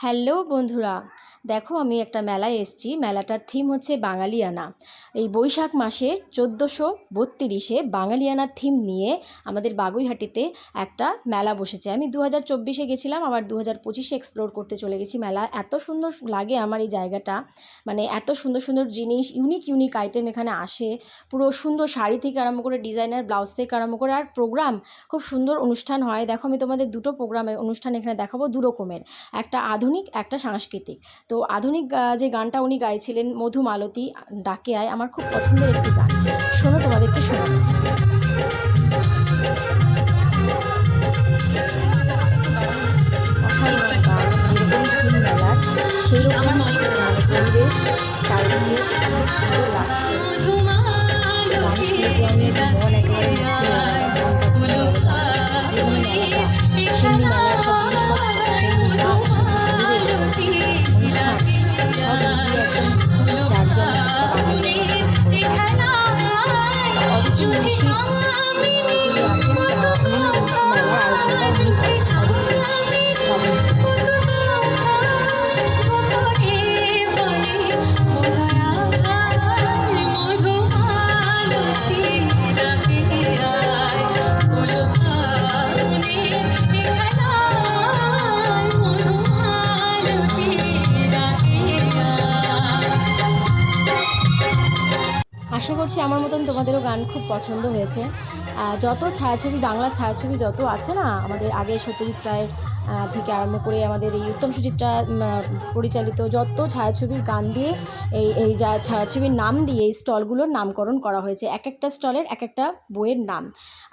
Hello বন্ধুরা, দেখো আমি একটা মেলায় এসেছি। মেলাটার থিম হচ্ছে বাঙালিয়ানা। এই বৈশাখ মাসের 1432-এ বাঙালিয়ানার থিম নিয়ে আমাদের বাগুইহাটিতে একটা মেলা বসেছে। আমি 2024-এ গেছিলাম, আবার 2025-এ এক্সপ্লোর করতে চলে গেছি। মেলা এত সুন্দর লাগে আমার এই জায়গাটা, মানে এত সুন্দর সুন্দর জিনিস, ইউনিক ইউনিক আইটেম এখানে আসে। পুরো সুন্দর শাড়ি থেকে আরম্ভ করে ডিজাইনার ব্লাউজ থেকে আরম্ভ করে, আর প্রোগ্রাম, খুব সুন্দর অনুষ্ঠান হয়। দেখো আমি তোমাদের দুটো প্রোগ্রামের অনুষ্ঠান এখানে দেখাবো, দু রকমের, একটা আধুনিক একটা সাংস্কৃতিক। তো আধুনিক যে গানটা উনি গাইছিলেন, মধুমালতী ডাকে আয়, আমার খুব পছন্দের একটি গান। শোনো, তোমাদেরকে শোনাচ্ছি। অসাধারণ গান, যেরকম থিম মেলার সেই রকম পরিবেশ, চারিদিকে অনেক সুন্দর লাগছে। গান শুনতে আমি মন একেবারে মুগ্ধ হয়ে গেল, মনটা যেমনি মেলাটা সেমনি মেলার সব জিনিসপত্র, সেমনি গান, সেমনি পরিবেশ, অনুষ্ঠান, সব মিলিয়ে একদম খুবই জাঁকজমক একটা বাঙালি অরিজিৎ মুন্সির যিনি আছেন, উনি মেলার আয়োজনটা উনি করেন। আশা করছি আমার মতন তোমাদেরও গান খুব পছন্দ হয়েছে। যত ছায়াছবি, বাংলা ছায়াছবি যত আছে না, আমাদের আগে সত্যজিৎ রায়ের থেকে আরম্ভ করে আমাদের এই উত্তম সুচিত্রা পরিচালিত যত ছায়াছবির গান দিয়ে এই যা ছায়াছবির নাম দিয়ে এই স্টলগুলোর নামকরণ করা হয়েছে, এক একটা স্টলের এক একটা বইয়ের নাম।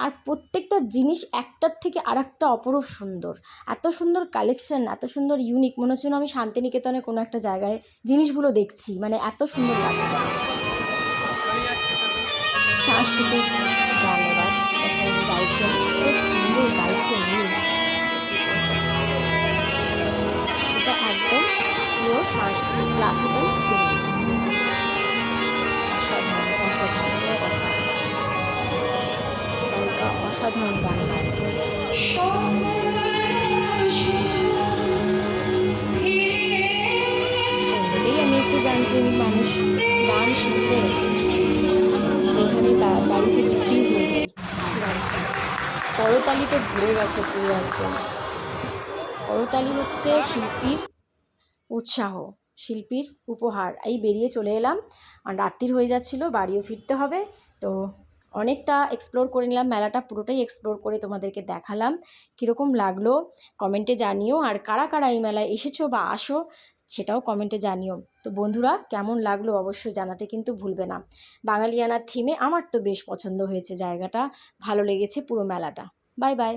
আর প্রত্যেকটা জিনিস একটার থেকে আর একটা অপরূপ সুন্দর, এত সুন্দর কালেকশন, এত সুন্দর ইউনিক, মনে হচ্ছে আমি শান্তিনিকেতনে কোনো একটা জায়গায় জিনিসগুলো দেখছি, মানে এত সুন্দর লাগছে। সাংস্কৃতিক গান এবার এখন গাইছেন, এত সুন্দর গাইছেন উনি। এটা একদম পিওর সাংস্কৃতিক ক্লাসিক্যাল সিঙ্গিং, অসাধারণ অসাধারণ কথা, গায়িকা অসাধারণ গান গায়। এমনিতেই আমি একটু গান প্রেমী মানুষ, গান শুনলে যেখানে দাঁড়িয়ে থেকে ফ্রিজ হয়ে যায়। করতালিতে ভরে গেছে পুরো একদম। করতালি হচ্ছে শিল্পীর উৎসাহ, শিল্পীর উপহার। এই বেরিয়ে চলে এলাম, আর রাত্রির হয়ে যাচ্ছিলো, বাড়িও ফিরতে হবে। তো অনেকটা এক্সপ্লোর করে নিলাম, মেলাটা পুরোটাই এক্সপ্লোর করে তোমাদেরকে দেখালাম। কীরকম লাগলো কমেন্টে জানিও, আর কারা কারা এই মেলায় এসেছো বা আসো সেটাও কমেন্টে জানিও। তো বন্ধুরা, কেমন লাগলো অবশ্যই জানাতে কিন্তু ভুলবে না। বাঙালিয়ানার থিমে আমার তো বেশ পছন্দ হয়েছে জায়গাটা, ভালো লেগেছে পুরো মেলাটা। Bye bye.